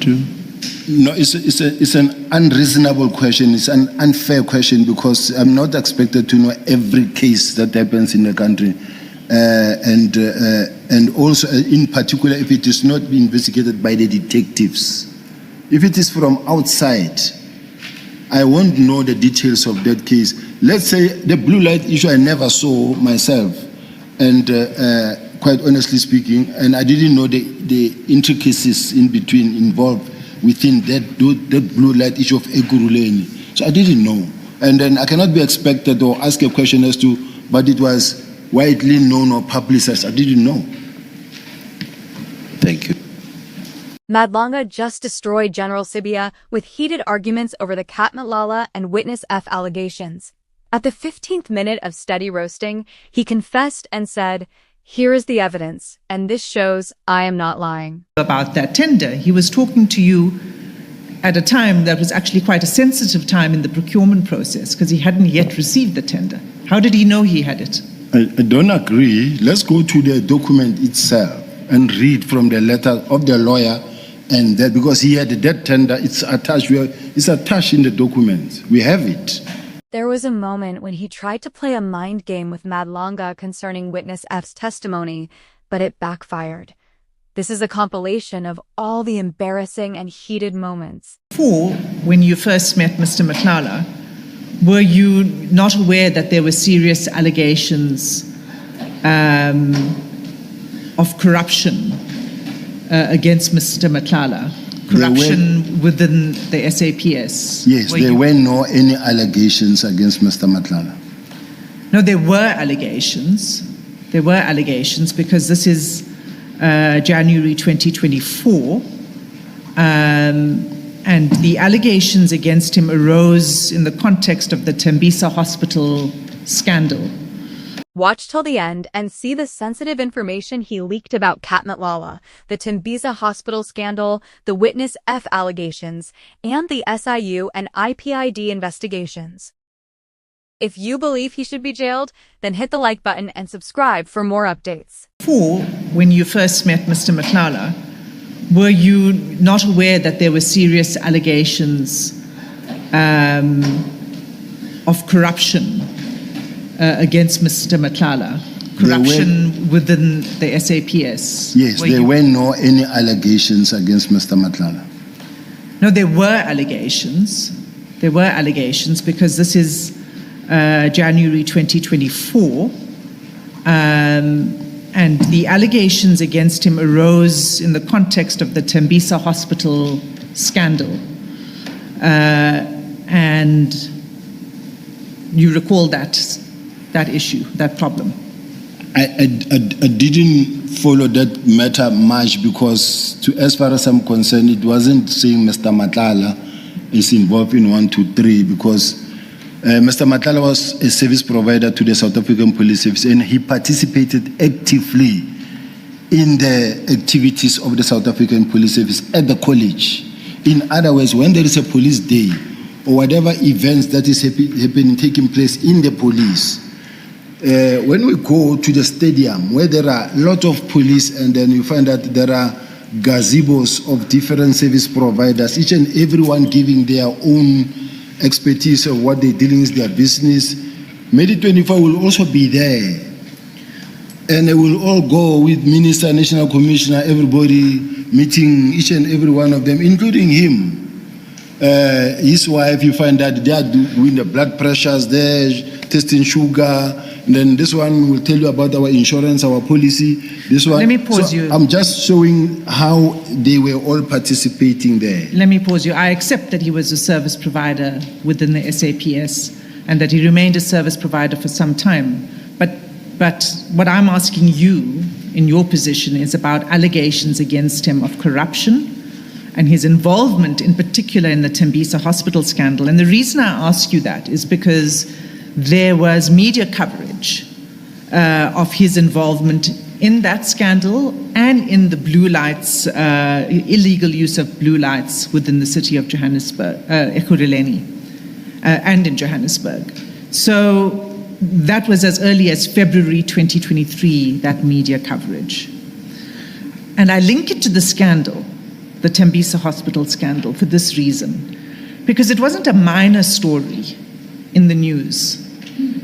No, it's an unreasonable question. It's an unfair question because I'm not expected to know every case that happens in the country. And also, in particular, if it is not investigated by the detectives. If it is from outside, I won't know the details of that case. Let's say the blue light issue I never saw myself, and quite honestly speaking, and I didn't know the intricacies in between involved within that blue light issue of Ekurhuleni. So I didn't know. And then I cannot be expected or ask a question as to, but it was widely known or publicized. I didn't know. Thank you. Madlanga just destroyed General Sibiya with heated arguments over the Cat Matlala and Witness F allegations. At the 15th minute of steady roasting, he confessed and said, "Here is the evidence, and this shows I am not lying." About that tender, he was talking to you at a time that was actually quite a sensitive time in the procurement process because he hadn't yet received the tender. How did he know he had it? I don't agree. Let's go to the document itself and read from the letter of the lawyer, and that because he had that tender, it's attached. It's attached in the document. We have it. There was a moment when he tried to play a mind game with Madlanga concerning Witness F's testimony, but it backfired. This is a compilation of all the embarrassing and heated moments. Before, when you first met Mr. Matlala, were you not aware that there were serious allegations of corruption against Mr. Matlala? Corruption within the SAPS? Yes, there were no any allegations against Mr. Matlala. No, there were allegations. There were allegations because this is January 2024. And the allegations against him arose in the context of the Tembisa Hospital scandal. Watch till the end and see the sensitive information he leaked about Cat Matlala, the Tembisa Hospital scandal, the Witness F allegations, and the SIU and IPID investigations. If you believe he should be jailed, then hit the like button and subscribe for more updates. Before, when you first met Mr. Matlala, were you not aware that there were serious allegations of corruption against Mr. Matlala? Corruption within the SAPS? Yes, there were no any allegations against Mr. Matlala. No, there were allegations. There were allegations because this is January 2024. And the allegations against him arose in the context of the Tembisa Hospital scandal. And you recall that issue, that problem? I didn't follow that matter much because, as far as I'm concerned, it wasn't saying Mr. Matlala is involved in 1, 2, 3 because Mr. Matlala was a service provider to the South African Police Service and he participated actively in the activities of the South African Police Service at the college. In other words, when there is a police day or whatever events that is taking place in the police, when we go to the stadium where there are a lot of police and then you find that there are gazebos of different service providers, each and everyone giving their own expertise of what they're dealing with, their business. Medi24 will also be there. And they will all go with Minister, National Commissioner, everybody meeting each and every one of them, including him. His wife, you find that they are doing the blood pressures there, testing sugar. And then this one will tell you about our insurance, our policy. This one. Let me pause you. I'm just showing how they were all participating there. Let me pause you. I accept that he was a service provider within the SAPS and that he remained a service provider for some time. But what I'm asking you in your position is about allegations against him of corruption and his involvement in particular in the Tembisa Hospital scandal. And the reason I ask you that is because there was media coverage of his involvement in that scandal and in the blue lights, illegal use of blue lights within the city of Johannesburg, Ekurhuleni, and in Johannesburg. So that was as early as February 2023, that media coverage. And I link it to the scandal the Tembisa Hospital scandal for this reason. Because it wasn't a minor story in the news.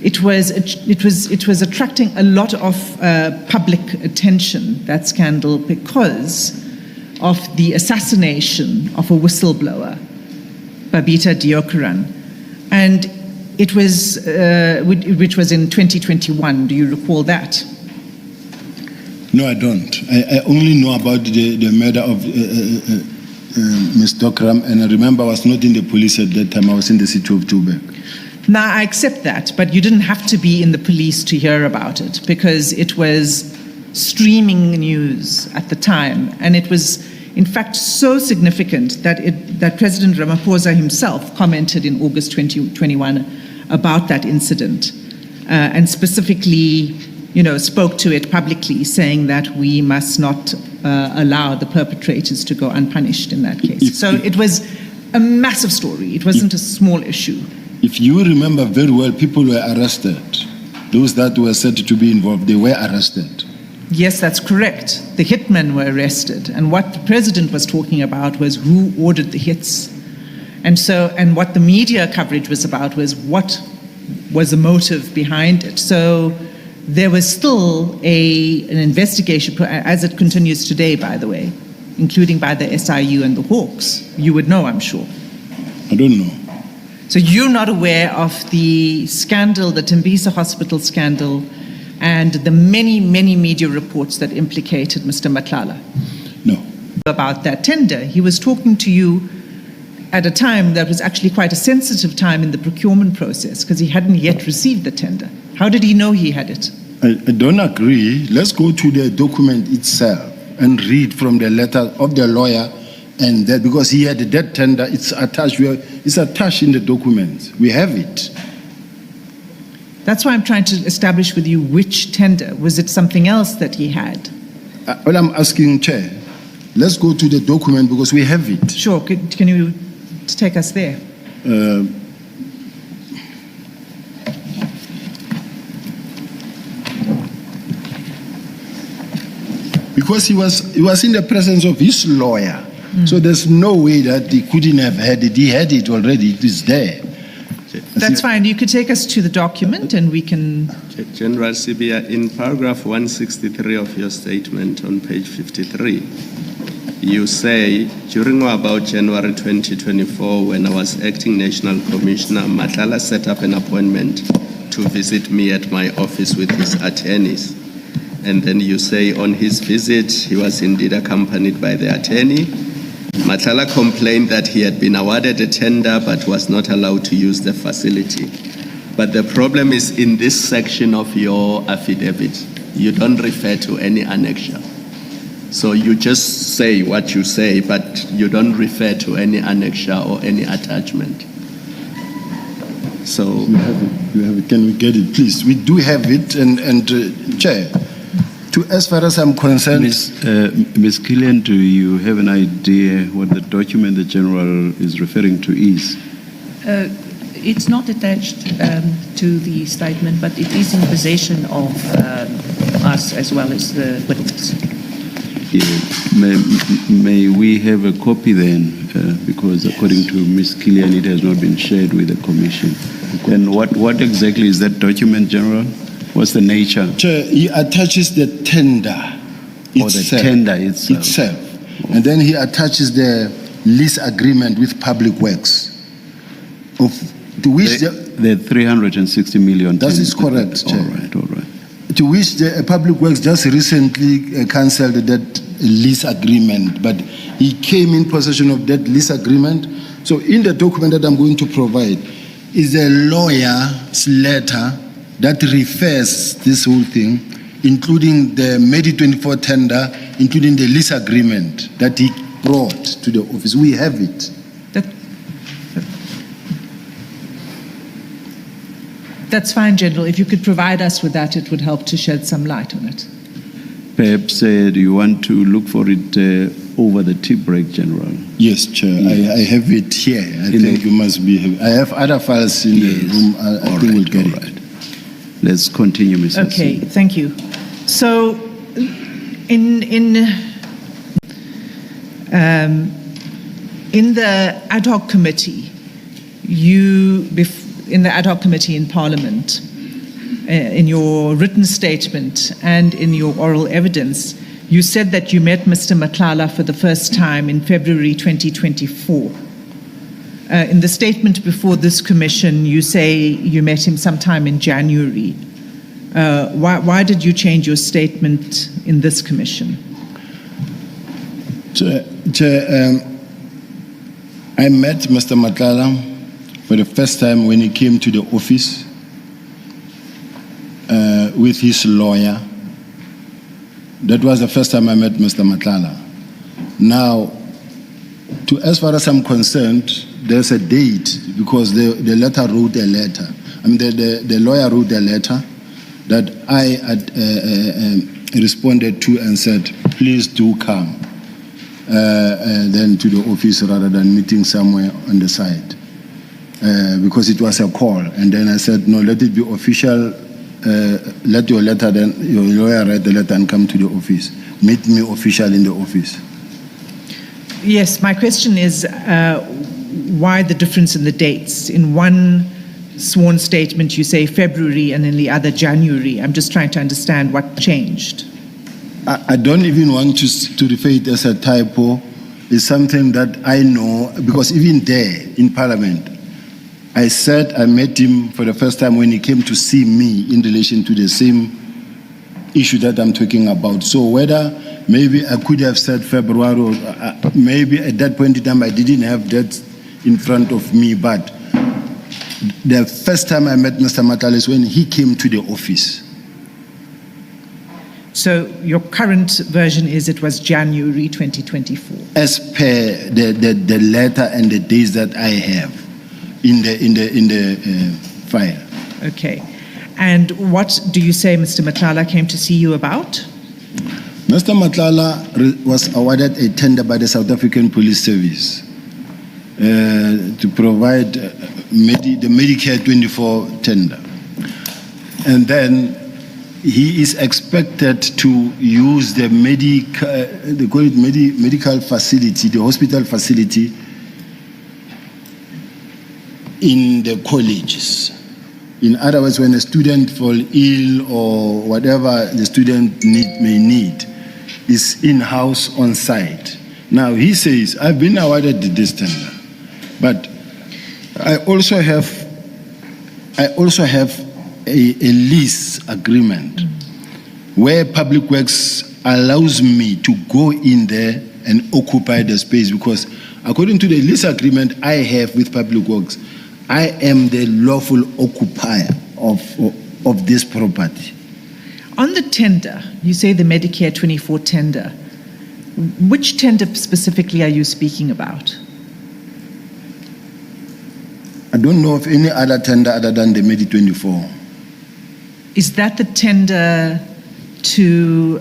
It was attracting a lot of public attention, that scandal, because of the assassination of a whistleblower, Babita Deokaran. And it was, which was in 2021. Do you recall that? No, I don't. I only know about the murder of Ms. Deokaran, and I remember I was not in the police at that time. I was in the city of Joburg. Now, I accept that, but you didn't have to be in the police to hear about it, because it was streaming news at the time, and it was, in fact, so significant that President Ramaphosa himself commented in August 2021 about that incident, and specifically, spoke to it publicly, saying that we must not allow the perpetrators to go unpunished in that case. So it was a massive story. It wasn't a small issue. If you remember very well, people were arrested. Those that were said to be involved, they were arrested. Yes, that's correct. The hitmen were arrested. And what the president was talking about was who ordered the hits. And what the media coverage was about was what was the motive behind it. So there was still an investigation, as it continues today, by the way, including by the SIU and the Hawks. You would know, I'm sure. I don't know. So you're not aware of the scandal, the Tembisa Hospital scandal, and the many, many media reports that implicated Mr. Matlala? No. About that tender. He was talking to you at a time that was actually quite a sensitive time in the procurement process, because he hadn't yet received the tender. How did he know he had it? I don't agree. Let's go to the document itself and read from the letter of the lawyer, and that, because he had that tender, it's attached. It's attached in the document. We have it. That's why I'm trying to establish with you which tender. Was it something else that he had? Well, I'm asking, Chair, let's go to the document because we have it. Sure. Can you take us there? Because he was in the presence of his lawyer. So there's no way that he couldn't have had it. He had it already. It is there. That's fine. You could take us to the document and we can... General Sibiya, in paragraph 163 of your statement on page 53, you say, during or about January 2024, when I was acting National Commissioner, Matlala set up an appointment to visit me at my office with his attorneys. And then you say on his visit, he was indeed accompanied by the attorney. Matlala complained that he had been awarded a tender but was not allowed to use the facility. But the problem is in this section of your affidavit, you don't refer to any annexure. So you just say what you say, but you don't refer to any annexure or any attachment. So you have it. Can we get it, please? We do have it, and Chair, as far as I'm concerned, Ms. Killian, do you have an idea what the document the General is referring to is? It's not attached to the statement, but it is in possession of us as well as the witness. May we have a copy then? Because according to Ms. Killian, it has not been shared with the Commission. And what exactly is that document, General? What's the nature? Chair, he attaches the tender itself. Or the tender itself. And then he attaches the lease agreement with Public Works. To which the 360 million. That is correct, Chair. All right. To which the Public Works just recently cancelled that lease agreement, but he came in possession of that lease agreement. So in the document that I'm going to provide is a lawyer's letter that refers this whole thing, including the Medi-24 tender, including the lease agreement that he brought to the office. We have it. That's fine, General. If you could provide us with that, it would help to shed some light on it. Perhaps do you want to look for it over the tea break, General? Yes, Chair. I have it here. I think you must be. I have other files in the room. I think we'll get it. Let's continue, Mr. Okay, thank you. So, In the ad hoc committee, in the ad hoc committee in Parliament, in your written statement and in your oral evidence, you said that you met Mr. Matlala for the first time in February 2024. In the statement before this commission, you say you met him sometime in January. Why did you change your statement in this commission? I met Mr. Matlala for the first time when he came to the office with his lawyer. That was the first time I met Mr. Matlala. Now, as far as I'm concerned, there's a date because the letter wrote a letter. I mean, the lawyer wrote a letter that I had responded to and said, please do come. Then to the office rather than meeting somewhere on the side because it was a call. And then I said, no, let it be official. Let your letter, then your lawyer write the letter and come to the office. Meet me official in the office. Yes, my question is why the difference in the dates? In one sworn statement you say February and in the other January. I'm just trying to understand what changed. I don't even want to refer it as a typo. It's something that I know because even there in Parliament, I said I met him for the first time when he came to see me in relation to the same issue that I'm talking about. So whether maybe I could have said February or maybe at that point in time I didn't have that in front of me, but the first time I met Mr. Matlala is when he came to the office. So your current version is it was January 2024? As per the letter and the dates that I have in the file. Okay. And what do you say Mr. Matlala came to see you about? Mr. Matlala was awarded a tender by the South African Police Service to provide the Medicare 24 tender. And then he is expected to use the medical facility, the hospital facility in the colleges. In other words, when a student fall ill or whatever the student may need is in-house on site. Now he says, I've been awarded this tender, but I also have a lease agreement where Public Works allows me to go in there and occupy the space because according to the lease agreement I have with Public Works, I am the lawful occupier of this property. On the tender, you say the Medicare 24 tender. Which tender specifically are you speaking about? I don't know of any other tender other than the Medi 24. Is that the tender to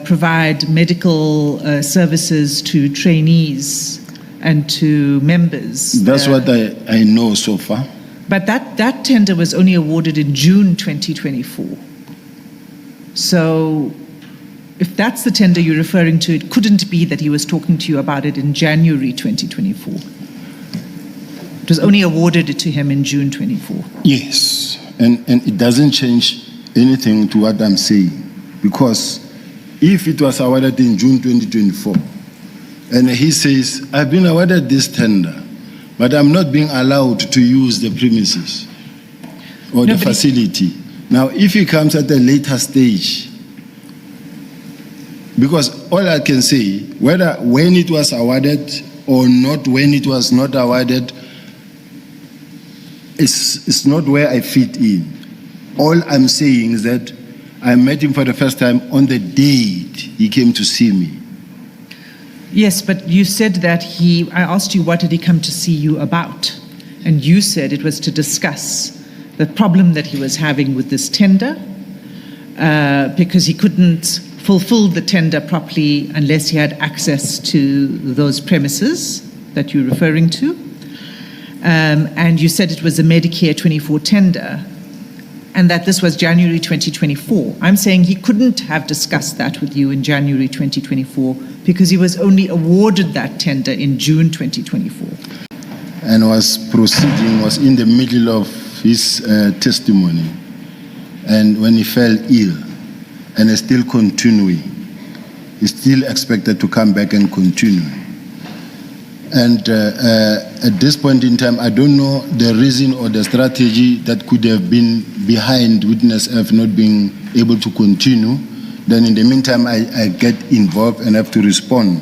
provide medical services to trainees and to members? That's what I know so far. But that tender was only awarded in June 2024. So if that's the tender you're referring to, it couldn't be that he was talking to you about it in January 2024. It was only awarded to him in June 24. Yes, and it doesn't change anything to what I'm saying, because if it was awarded in June 2024, and he says, I've been awarded this tender, but I'm not being allowed to use the premises or the facility. Now, if he comes at a later stage, because all I can say, whether when it was awarded or not when it was not awarded, it's not where I fit in. All I'm saying is that I met him for the first time on the date he came to see me. Yes, but you said that I asked you what did he come to see you about, and you said it was to discuss the problem that he was having with this tender, because he couldn't fulfill the tender properly unless he had access to those premises that you're referring to. And you said it was a Medicare 24 tender. and that this was January 2024. I'm saying he couldn't have discussed that with you in January 2024 because he was only awarded that tender in June 2024. And was in the middle of his testimony. And when he fell ill, and is still continuing, he's still expected to come back and continue. And at this point in time, I don't know the reason or the strategy that could have been behind witness F not being able to continue. Then in the meantime, I get involved and have to respond.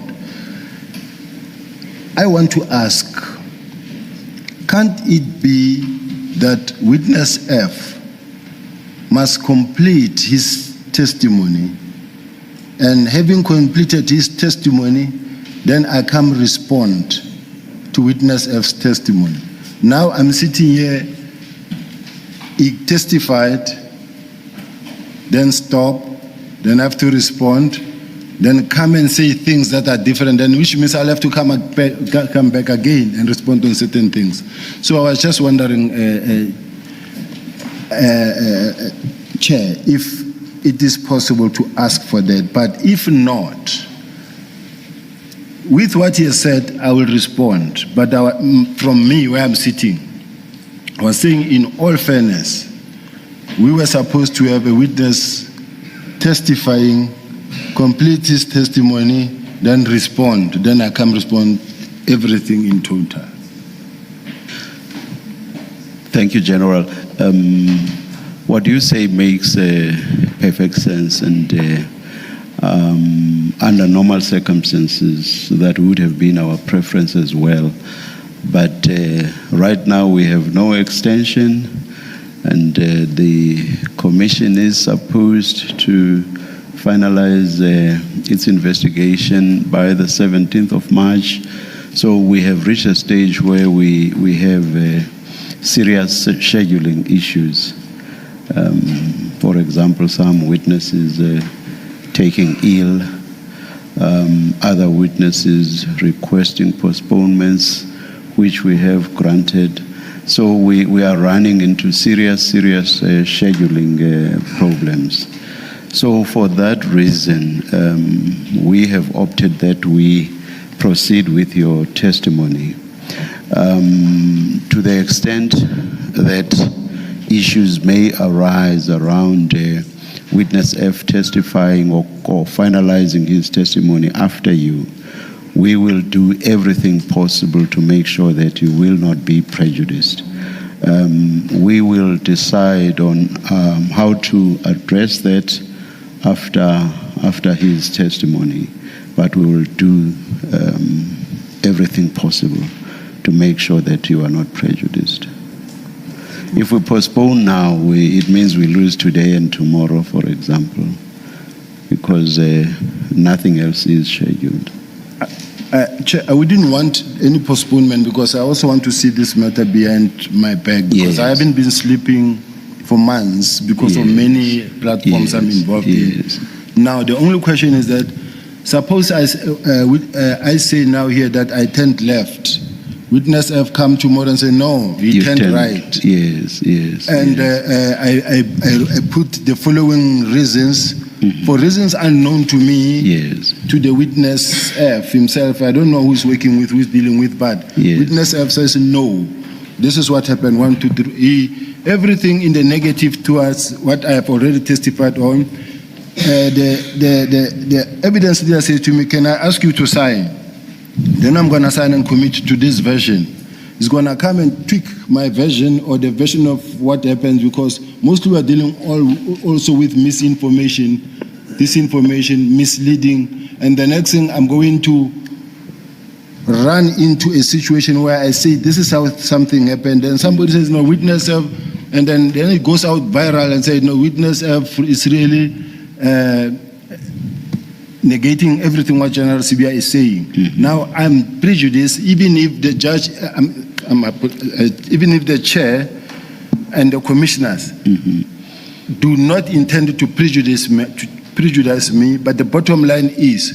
I want to ask, can't it be that witness F must complete his testimony, and having completed his testimony, then I come respond to witness F's testimony. Now I'm sitting here, he testified, then stop, then have to respond, then come and say things that are different, then which means I'll have to come back again and respond on certain things. So I was just wondering, Chair, if it is possible to ask for that, but if not, with what he has said, I will respond. But from me, where I'm sitting, I was saying, in all fairness, we were supposed to have a witness testifying, complete his testimony, then respond. Then I can respond everything in total. Thank you, General. What you say makes perfect sense, and under normal circumstances, that would have been our preference as well. But right now we have no extension, and the Commission is supposed to finalize its investigation by the 17th of March. So we have reached a stage where we have serious scheduling issues. For example, some witnesses taking ill, other witnesses requesting postponements, which we have granted. So we are running into serious scheduling problems. So for that reason, we have opted that we proceed with your testimony. To the extent that issues may arise around witness F testifying or finalizing his testimony after you, we will do everything possible to make sure that you will not be prejudiced. We will decide on how to address that after his testimony, but we will do everything possible to make sure that you are not prejudiced. If we postpone now, it means we lose today and tomorrow, for example, because nothing else is scheduled. Chair, I wouldn't want any postponement because I also want to see this matter behind my back, because Yes. I haven't been sleeping for months because of many platforms I'm involved in. Now, the only question is that, suppose I say now here that I turned left. Witness F come tomorrow and say, no, he turned right. Yes. And I put the following reasons, for reasons unknown to me, to the witness F himself. I don't know who's working with, who's dealing with, but witness F says, no, this is what happened, 1, 2, 3. Everything in the negative towards what I have already testified on. The evidence there says to me, can I ask you to sign? Then I'm going to sign and commit to this version. It's going to come and tweak my version or the version of what happens, because mostly we're dealing also with misinformation, disinformation, misleading. And the next thing, I'm going to run into a situation where I say, this is how something happened. And somebody says, no, witness F, and then it goes out viral and say, no, witness F is really negating everything what General Sibiya is saying. Now I'm prejudiced, even if the judge, even if the chair and the commissioners do not intend to prejudice me, but the bottom line is,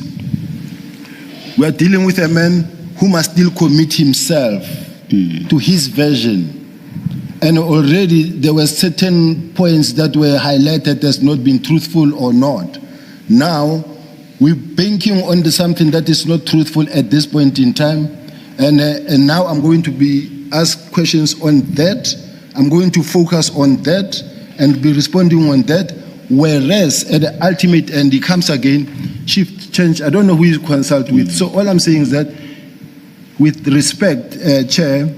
we are dealing with a man who must still commit himself to his version. And already there were certain points that were highlighted as not being truthful or not. Now, we're banking on something that is not truthful at this point in time. And now I'm going to be asked questions on that. I'm going to focus on that and be responding on that. Whereas at the ultimate end, he comes again, shift, change. I don't know who you consult with. So all I'm saying is that with respect, Chair,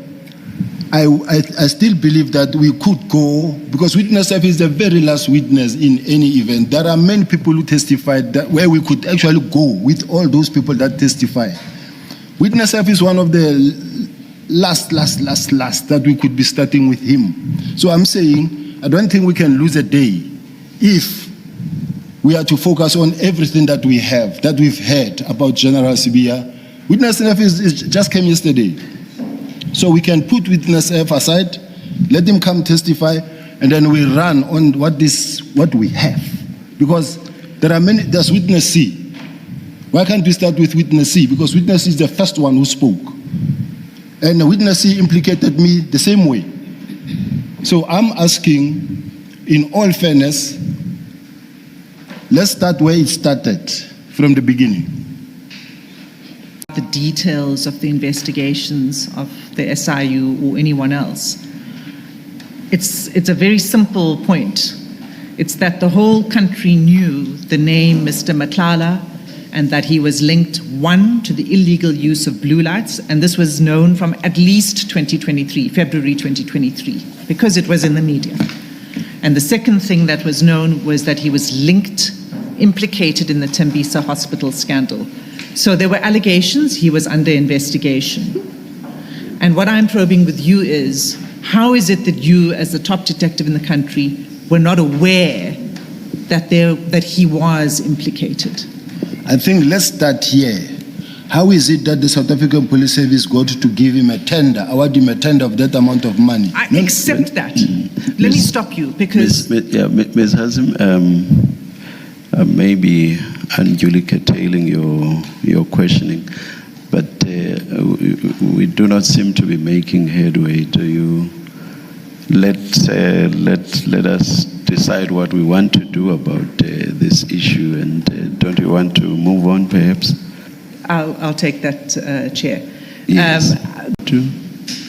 I still believe that we could go, because witness F is the very last witness in any event. There are many people who testified that where we could actually go with all those people that testify. Witness F is one of the last that we could be starting with him. So I'm saying, I don't think we can lose a day if we are to focus on everything that we have, that we've heard about General Sibiya. Witness F just came yesterday. So we can put witness F aside, let him come testify, and then we run on what we have. Because there's witness C. Why can't we start with witness C? Because witness C is the first one who spoke. And the witness C implicated me the same way. So I'm asking, in all fairness, let's start where it started, from the beginning. The details of the investigations of the SIU or anyone else. It's a very simple point. It's that the whole country knew the name Mr. Matlala and that he was linked, one, to the illegal use of blue lights, and this was known from at least 2023, February 2023, because it was in the media. And the second thing that was known was that he was linked, implicated in the Tembisa Hospital scandal. So there were allegations, he was under investigation. And what I'm probing with you is, how is it that you, as the top detective in the country, were not aware that he was implicated? I think let's start here. How is it that the South African Police Service got to give him a tender, award him a tender of that amount of money? I accept that. Let me stop you, because... Ms. Hazim, maybe unduly curtailing your questioning, but we do not seem to be making headway. Do you let us decide what we want to do about this issue, and don't you want to move on, perhaps? I'll take that, Chair. Yes.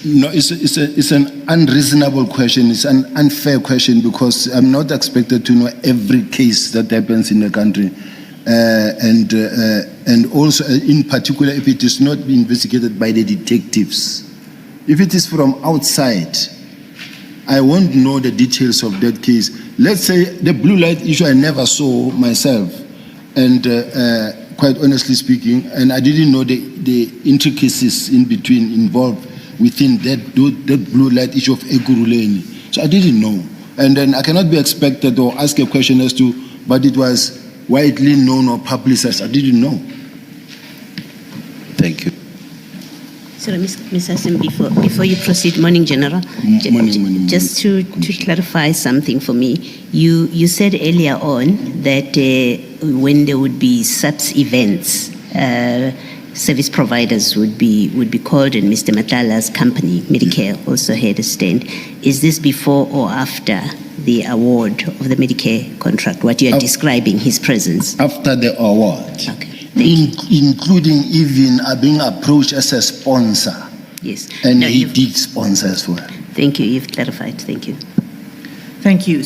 No, it's an unreasonable question. It's an unfair question, because I'm not expected to know every case that happens in the country. And also, in particular, if it is not being investigated by the detectives. If it is from outside, I won't know the details of that case. Let's say the blue light issue I never saw myself, and quite honestly speaking, and I didn't know the intricacies involved within that blue light issue of Ekurhuleni. So I didn't know. And then I cannot be expected or ask a question as to, but it was widely known or publicized. I didn't know. Thank you. Sorry, Ms. Hassan, before you proceed, morning, General. Morning. Just to clarify something for me, you said earlier on that when there would be such events, service providers would be called, and Mr. Matlala's company, Medicare, also had a stand. Is this before or after the award of the Medicare contract, what you are describing, his presence? After the award. Okay. Including even being approached as a sponsor. Yes. And he did sponsor as well. Thank you. You've clarified. Thank you. Thank you.